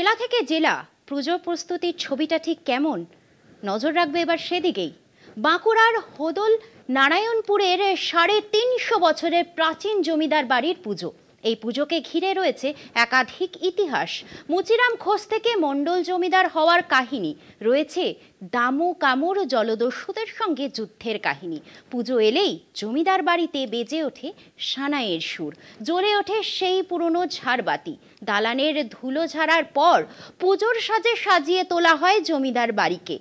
জেলা থেকে জেলা পুজো প্রস্তুতির ছবিটা ঠিক কেমন, নজর রাখবে এবার সেদিকেই। বাঁকুড়ার হোদল নারায়ণপুরের ৩৫০ বছরের প্রাচীন জমিদার বাড়ির পুজো। এই পুজোকে ঘিরে রয়েছে একাধিক ইতিহাস। মুচিরাম ঘোষ থেকে মণ্ডল জমিদার হওয়ার কাহিনী রয়েছে, দামু কামুর জলদস্যুদের সঙ্গে যুদ্ধের কাহিনী। পুজো এলেই জমিদার বাড়িতে বেজে ওঠে সানাইয়ের সুর, জ্বলে ওঠে সেই পুরনো ঝাড়বাতি। দালানের ধুলো ঝাড়ার পর পুজোর সাজে সাজিয়ে তোলা হয় জমিদার বাড়িকে।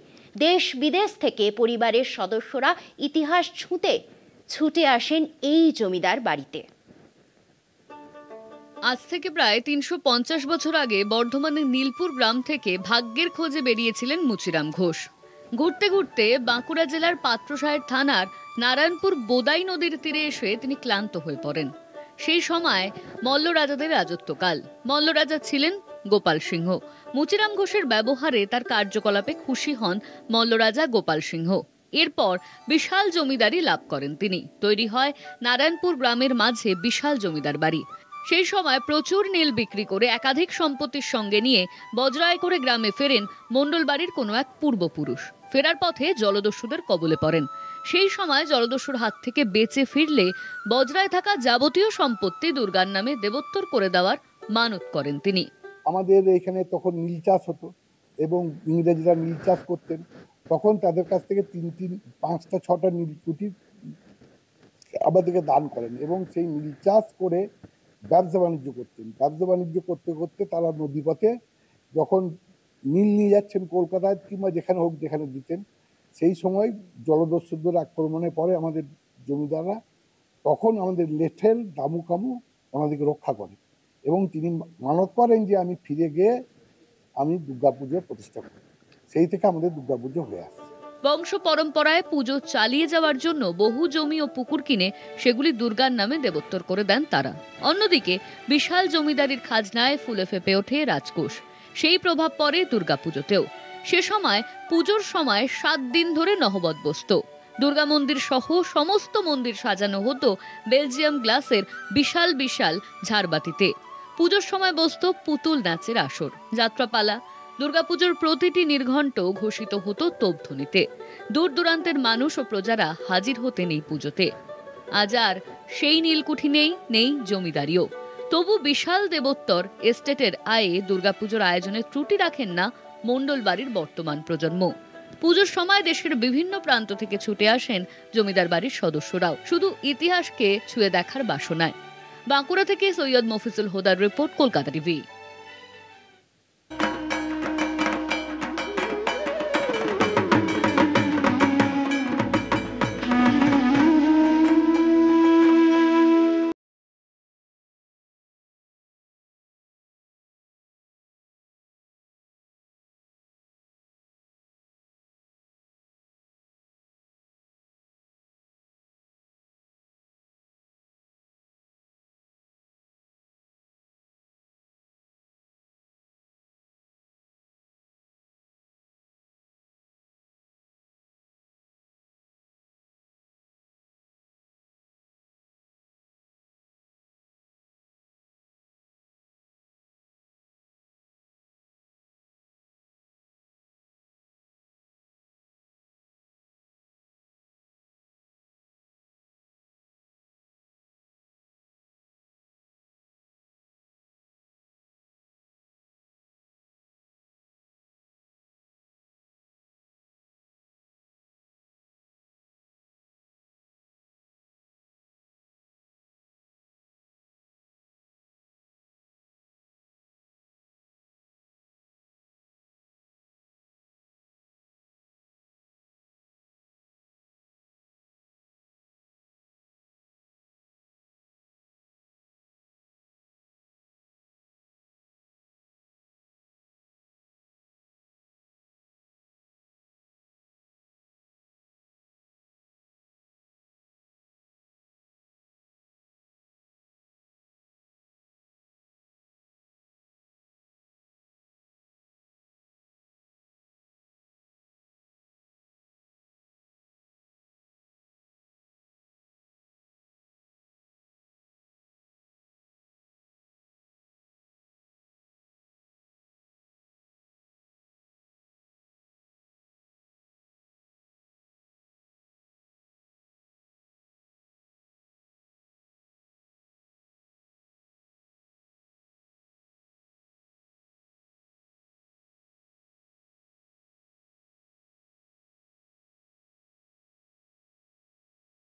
দেশ বিদেশ থেকে পরিবারের সদস্যরা ইতিহাস ছুটে আসেন এই জমিদার বাড়িতে। আজ থেকে প্রায় ৩৫০ বছর আগে বর্ধমানের নীলপুর গ্রাম থেকে ভাগ্যের খোঁজে বেরিয়েছিলেন মুচিরাম ঘোষ। ঘুরতে ঘুরতে বাঁকুড়া জেলার পাত্রসাহের থানার নারায়ণপুর বোদাই নদীর তীরে এসে তিনি ক্লান্ত হয়ে পড়েন। সেই সময় মল্ল রাজাদের রাজত্বকাল। মল্ল রাজা ছিলেন গোপাল সিংহ। মুচিরাম ঘোষের ব্যবহারে তার কার্যকলাপে খুশি হন মল্ল রাজা গোপাল সিংহ। এরপর বিশাল জমিদারি লাভ করেন তিনি। তৈরি হয় নারায়ণপুর গ্রামের মাঝে বিশাল জমিদার বাড়ি। সেই সময় প্রচুর নীল বিক্রি করে একাধিক সম্পত্তির সঙ্গে নিয়ে বজরায় করে গ্রামে ফেরেন মণ্ডল বাড়ির কোনো এক পূর্বপুরুষ। ফেরার পথে জলদস্যুদের কবলে পড়েন। সেই সময় জলদস্যুর হাত থেকে বেঁচে ফিরলে বজরায় থাকা যাবতীয় সম্পত্তি দুর্গার নামে দেবোত্তর করে দেওয়ার মানত করেন তিনি। আমাদের এখানে তখন নীল চাষ হতো এবং ইংরেজরা নীল চাষ করতেন। তখন তাদের কাছ থেকে 5টা 6টা নীলকুঠি আমাদেরকে দান করেন এবং সেই নীল চাষ করে ব্যবসা বাণিজ্য করতেন। ব্যবসা বাণিজ্য করতে করতে তারা নদীপথে যখন নীল নিয়ে যাচ্ছেন কলকাতায় কিংবা যেখানে হোক যেখানে দিতেন, সেই সময় জলদস্যুদের আক্রমণে পরে আমাদের জমিদাররা তখন আমাদের লেঠেল দামু কামু ওনাদেরকে রক্ষা করে এবং তিনি মানত করেন যে আমি ফিরে গিয়ে আমি দুর্গাপুজো প্রতিষ্ঠা করি। সেই থেকে আমাদের দুর্গাপুজো হয়ে আসছে। বংশ পরম্পরায় পুজো চালিয়ে যাওয়ার জন্য বহু জমি ও পুকুর কিনে সেগুলি দুর্গার নামে দেবোত্তর করে দেন তারা। অন্যদিকে বিশাল জমিদারির খাজনায় ফুলে ফেপে ওঠে রাজকোষ। সেই প্রভাব পড়ে দুর্গাপুজোতেও। সে সময় পুজোর সময় 7 দিন ধরে নহবত বসত। দুর্গা মন্দির সহ সমস্ত মন্দির সাজানো হতো বেলজিয়াম গ্লাসের বিশাল বিশাল ঝাড়বাতিতে। পুজোর সময় বসত পুতুল নাচের আসর, যাত্রাপালা। দুর্গাপুজোর প্রতিটি নির্ঘণ্ট ঘোষিত হতো তোপধ্বনিতে। দূর দূরান্তের মানুষ ও প্রজারা হাজির হতেন এই পুজোতে। আজ আর সেই নীলকুঠি নেই জমিদারিও। তবু বিশাল দেবোত্তর এস্টেটের আয়ে দুর্গাপুজোর আয়োজনে ত্রুটি রাখেন না মণ্ডল বাড়ির বর্তমান প্রজন্ম। পুজোর সময় দেশের বিভিন্ন প্রান্ত থেকে ছুটে আসেন জমিদার বাড়ির সদস্যরাও, শুধু ইতিহাসকে ছুঁয়ে দেখার বাসনায়। বাঁকুড়া থেকে সৈয়দ মফিজুল হুদার রিপোর্ট, কলকাতা টিভি।